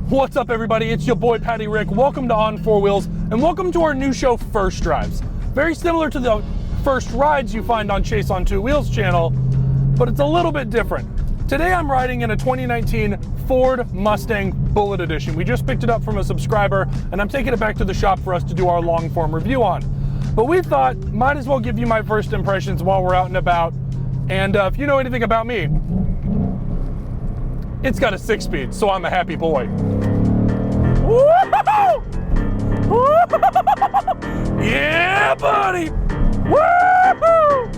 What's up, everybody? It's your boy Patty Rick. Welcome to On Four Wheels, and welcome to our new show, First Drives. Very similar to the first rides you find on Chase on Two Wheels channel, but it's a little bit different. Today I'm riding in a 2019 Ford Mustang Bullitt Edition. We just picked it up from a subscriber, and I'm taking it back to the shop for us to do our long form review on. But we thought, might as well give you my first impressions while we're out and about. And if you know anything about me, it's got a 6-speed, so I'm a happy boy. Woo-hoo! Woo-hoo! Yeah, buddy! Woo-hoo!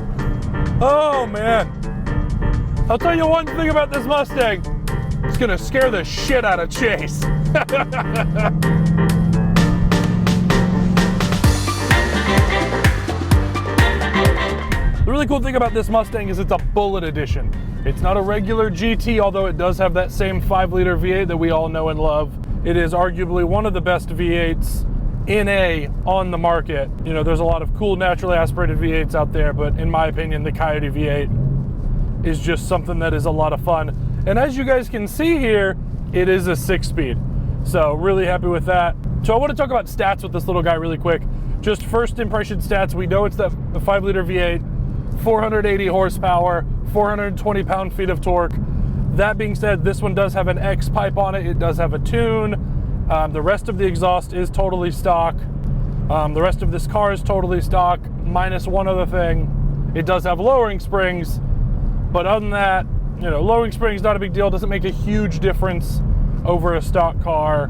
Oh, man. I'll tell you one thing about this Mustang. It's gonna scare the shit out of Chase. The really cool thing about this Mustang is it's a Bullitt edition. It's not a regular GT, although it does have that same 5-liter V8 that we all know and love. It is arguably one of the best V8s NA on the market. You know, there's a lot of cool naturally aspirated V8s out there, but in my opinion, the Coyote V8 is just something that is a lot of fun. And as you guys can see here, it is a 6-speed. So really happy with that. So I want to talk about stats with this little guy really quick. Just first impression stats. We know it's the 5-liter V8, 480 horsepower, 420 pound-feet of torque. That being said, this one does have an X pipe on it. It does have a tune. The rest of the exhaust is totally stock. The rest of this car is totally stock, minus one other thing. It does have lowering springs, but other than that, you know, lowering springs, not a big deal. Doesn't make a huge difference over a stock car.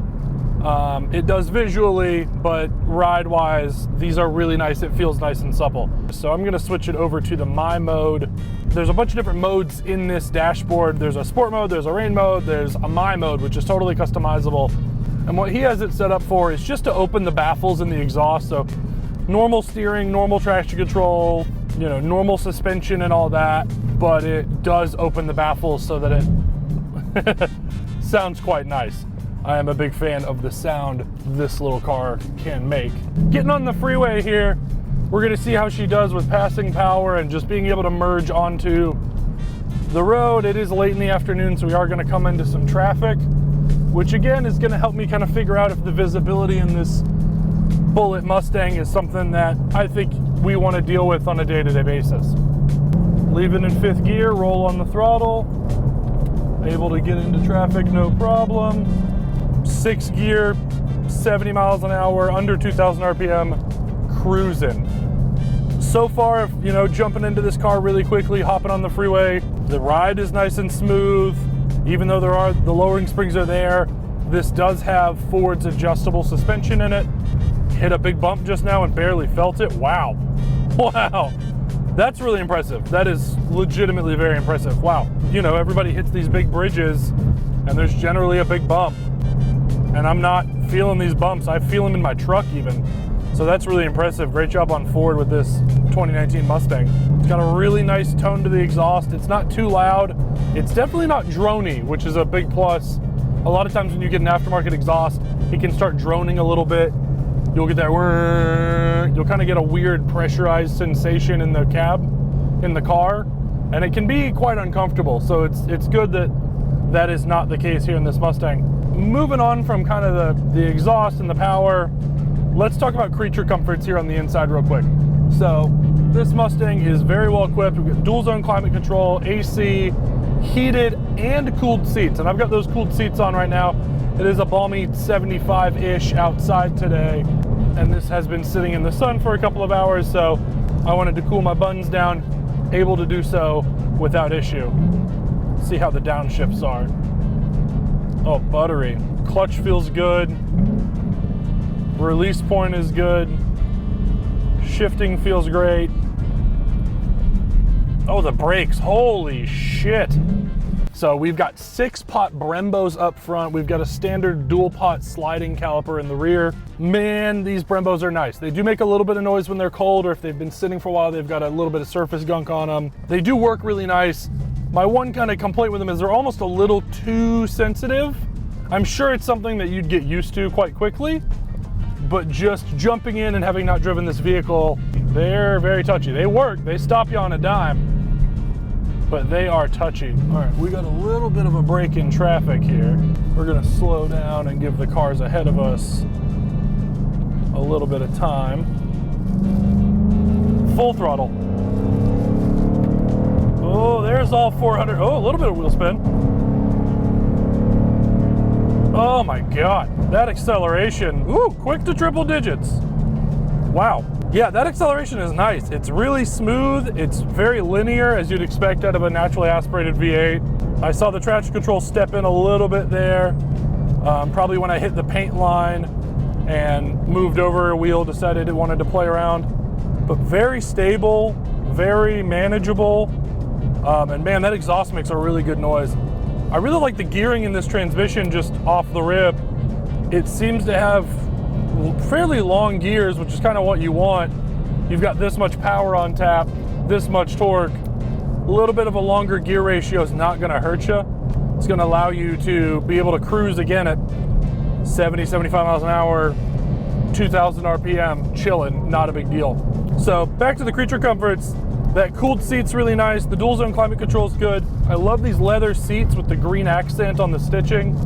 It does visually, but ride-wise, these are really nice. It feels nice and supple. So I'm gonna switch it over to the My mode. There's a bunch of different modes in this dashboard. There's a sport mode, there's a rain mode, there's a My mode, which is totally customizable. And what he has it set up for is just to open the baffles in the exhaust. So normal steering, normal traction control, you know, normal suspension and all that, but it does open the baffles so that it sounds quite nice. I am a big fan of the sound this little car can make. Getting on the freeway here, we're gonna see how she does with passing power and just being able to merge onto the road. It is late in the afternoon, so we are gonna come into some traffic, which again is gonna help me kind of figure out if the visibility in this Bullitt Mustang is something that I think we wanna deal with on a day-to-day basis. Leaving in 5th gear, roll on the throttle. Able to get into traffic, no problem. 6th gear, 70 miles an hour, under 2,000 RPM, cruising. So far, you know, jumping into this car really quickly, hopping on the freeway, the ride is nice and smooth. Even though the lowering springs are there, this does have Ford's adjustable suspension in it. Hit a big bump just now and barely felt it. Wow. Wow. That's really impressive. That is legitimately very impressive. Wow. You know, everybody hits these big bridges and there's generally a big bump. And I'm not feeling these bumps. I feel them in my truck even. So that's really impressive. Great job on Ford with this 2019 Mustang. It's got a really nice tone to the exhaust. It's not too loud. It's definitely not drony, which is a big plus. A lot of times when you get an aftermarket exhaust, it can start droning a little bit. You'll get that whirr. You'll kind of get a weird pressurized sensation in the cab, in the car, and it can be quite uncomfortable. So it's good that that is not the case here in this Mustang. Moving on from kind of the exhaust and the power, let's talk about creature comforts here on the inside real quick. So this Mustang is very well equipped. We've got dual zone climate control, AC, heated and cooled seats. And I've got those cooled seats on right now. It is a balmy 75-ish outside today. And this has been sitting in the sun for a couple of hours. So I wanted to cool my buttons down, able to do so without issue. See how the downshifts are. Oh, buttery. Clutch feels good. Release point is good. Shifting feels great. Oh, the brakes, holy shit. So we've got 6-pot Brembos up front. We've got a standard dual-pot sliding caliper in the rear. Man, these Brembos are nice. They do make a little bit of noise when they're cold, or if they've been sitting for a while, they've got a little bit of surface gunk on them. They do work really nice. My one kind of complaint with them is they're almost a little too sensitive. I'm sure it's something that you'd get used to quite quickly, but just jumping in and having not driven this vehicle, they're very touchy. They work, they stop you on a dime. but they are touchy. All right, we got a little bit of a break in traffic here. We're gonna slow down and give the cars ahead of us a little bit of time. Full throttle. Oh, there's all 400. Oh, a little bit of wheel spin. Oh my God, that acceleration. Ooh, quick to triple digits. Wow. Yeah, that acceleration is nice. It's really smooth. It's very linear, as you'd expect out of a naturally aspirated V8. I saw the traction control step in a little bit there. Probably when I hit the paint line and moved over a wheel, decided it wanted to play around. But very stable, very manageable. And man, that exhaust makes a really good noise. I really like the gearing in this transmission just off the rip. It seems to have fairly long gears, which is kind of what you want. You've got this much power on tap, this much torque. A little bit of a longer gear ratio is not going to hurt you. It's going to allow you to be able to cruise again at 70, 75 miles an hour, 2,000 RPM, chilling, not a big deal. So back to the creature comforts. That cooled seat's really nice. The dual zone climate control is good. I love these leather seats with the green accent on the stitching.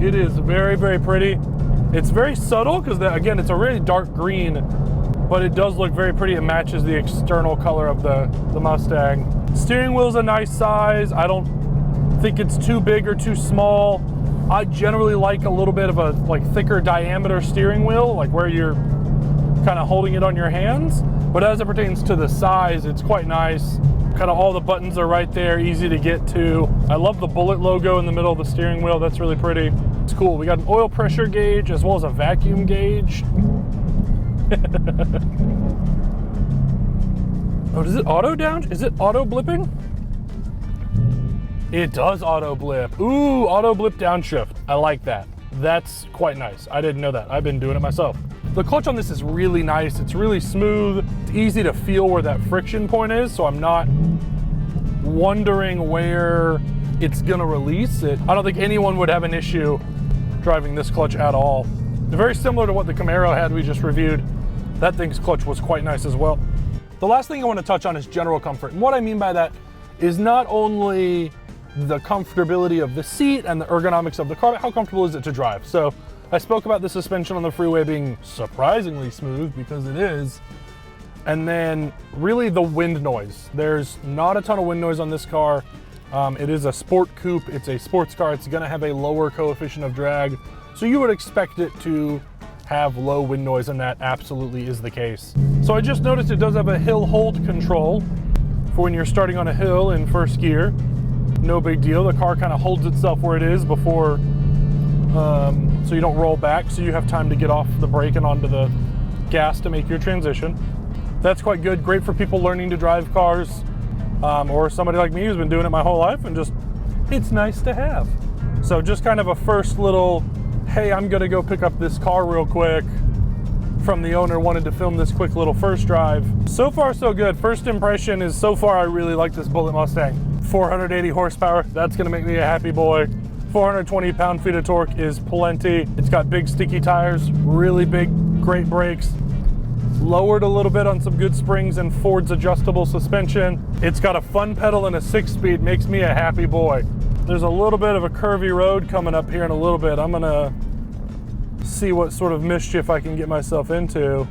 It is very, very pretty. It's very subtle because, again, it's a really dark green, but it does look very pretty. It matches the external color of the Mustang. Steering wheel's a nice size. I don't think it's too big or too small. I generally like a little bit of a thicker diameter steering wheel, like where you're kind of holding it on your hands. But as it pertains to the size, it's quite nice. Kind of all the buttons are right there, easy to get to. I love the Bullitt logo in the middle of the steering wheel. That's really pretty. It's cool. We got an oil pressure gauge as well as a vacuum gauge. Oh, does it auto down? Is it auto blipping? It does auto blip. Ooh, auto blip downshift. I like that. That's quite nice. I didn't know that. I've been doing it myself. The clutch on this is really nice. It's really smooth. It's easy to feel where that friction point is, so I'm not wondering where it's gonna release it. I don't think anyone would have an issue driving this clutch at all. Very similar to what the Camaro had we just reviewed. That thing's clutch was quite nice as well. The last thing I want to touch on is general comfort. And what I mean by that is not only the comfortability of the seat and the ergonomics of the car, but how comfortable is it to drive? So I spoke about the suspension on the Freeway being surprisingly smooth, because it is. And then really the wind noise. There's not a ton of wind noise on this car. It is a sport coupe. It's a sports car. It's gonna have a lower coefficient of drag. So you would expect it to have low wind noise, and that absolutely is the case. So I just noticed it does have a hill hold control for when you're starting on a hill in first gear. No big deal. The car kind of holds itself where it is before, so you don't roll back, so you have time to get off the brake and onto the gas to make your transition. That's quite good. Great for people learning to drive cars, or somebody like me who's been doing it my whole life, and just, it's nice to have. So just kind of a first little, hey, I'm gonna go pick up this car real quick from the owner, wanted to film this quick little first drive. So far so good. First impression is, so far I really like this Bullitt Mustang. 480 horsepower, that's gonna make me a happy boy. 420 pound-feet of torque is plenty. It's got big sticky tires, really big, great brakes. Lowered a little bit on some good springs and Ford's adjustable suspension. It's got a fun pedal and a 6-speed, makes me a happy boy. There's a little bit of a curvy road coming up here in a little bit. I'm gonna see what sort of mischief I can get myself into.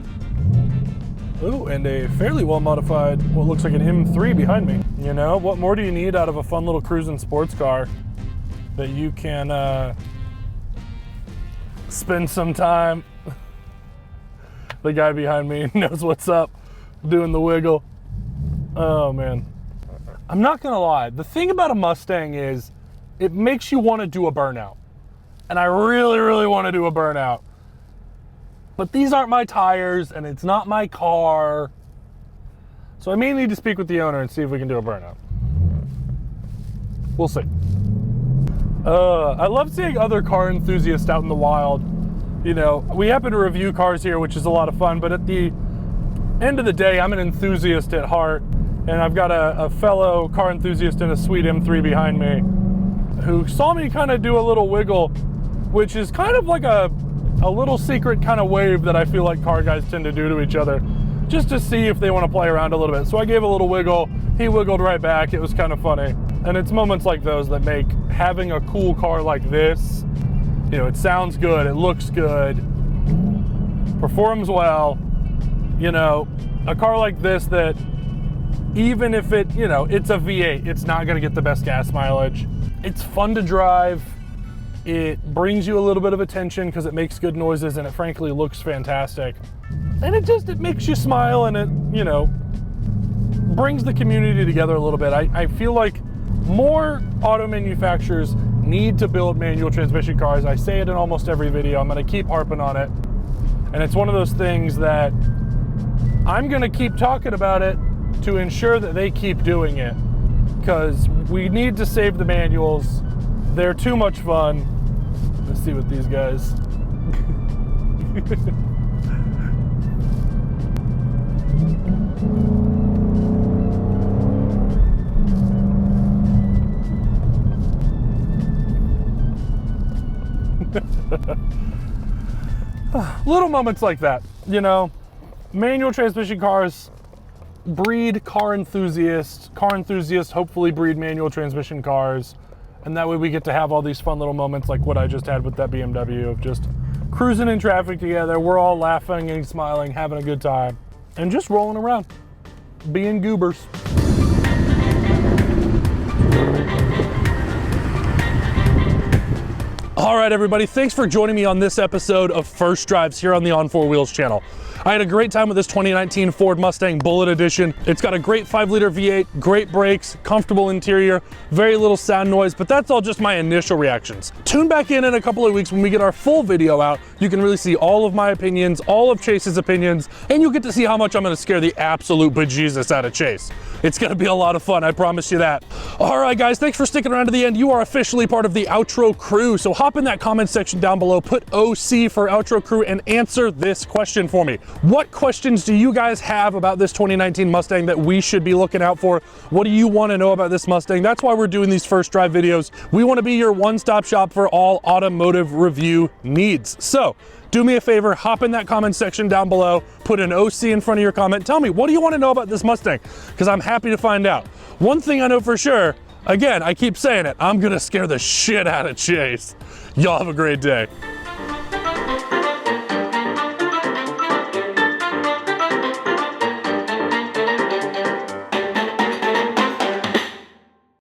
Ooh, and a fairly well-modified, what looks like an M3 behind me. You know, what more do you need out of a fun little cruising sports car that you can spend some time? The guy behind me knows what's up, doing the wiggle. Oh man. I'm not gonna lie, the thing about a Mustang is it makes you want to do a burnout. And I really, really want to do a burnout. But these aren't my tires and it's not my car. So I may need to speak with the owner and see if we can do a burnout. We'll see. I love seeing other car enthusiasts out in the wild. You know, we happen to review cars here, which is a lot of fun, but at the end of the day, I'm an enthusiast at heart, and I've got a fellow car enthusiast in a sweet M3 behind me who saw me kind of do a little wiggle, which is kind of like a little secret kind of wave that I feel like car guys tend to do to each other, just to see if they want to play around a little bit. So I gave a little wiggle. he wiggled right back. It was kind of funny. And it's moments like those that make having a cool car like this, you know, it sounds good, it looks good, performs well, you know, a car like this that even if it, you know, it's a V8, it's not gonna get the best gas mileage. It's fun to drive. It brings you a little bit of attention because it makes good noises and it frankly looks fantastic. And it makes you smile, and it, you know, brings the community together a little bit. I feel like more auto manufacturers need to build manual transmission cars. I say it in almost every video. I'm gonna keep harping on it. And it's one of those things that I'm gonna keep talking about it to ensure that they keep doing it, because we need to save the manuals. They're too much fun. Let's see what these guys. Little moments like that, you know. Manual transmission cars breed car enthusiasts. Car enthusiasts hopefully breed manual transmission cars. And that way we get to have all these fun little moments like what I just had with that BMW of just cruising in traffic together. We're all laughing and smiling, having a good time, and just rolling around, being goobers. All right, everybody, thanks for joining me on this episode of First Drives here on the On Four Wheels channel. I had a great time with this 2019 Ford Mustang Bullitt Edition. It's got a great 5-liter V8, great brakes, comfortable interior, very little sound noise, but that's all just my initial reactions. Tune back in a couple of weeks when we get our full video out. You can really see all of my opinions, all of Chase's opinions, and you'll get to see how much I'm gonna scare the absolute bejesus out of Chase. It's gonna be a lot of fun, I promise you that. All right, guys, thanks for sticking around to the end. You are officially part of the Outro crew, so hop in that comment section down below, put OC for Outro crew, and answer this question for me. What questions do you guys have about this 2019 Mustang that we should be looking out for? What do you want to know about this Mustang? That's why we're doing these First Drive videos. We want to be your one-stop shop for all automotive review needs. So do me a favor, hop in that comment section down below, put an OC in front of your comment. Tell me, what do you want to know about this Mustang? Because I'm happy to find out. One thing I know for sure, again, I keep saying it, I'm gonna scare the shit out of Chase. Y'all have a great day.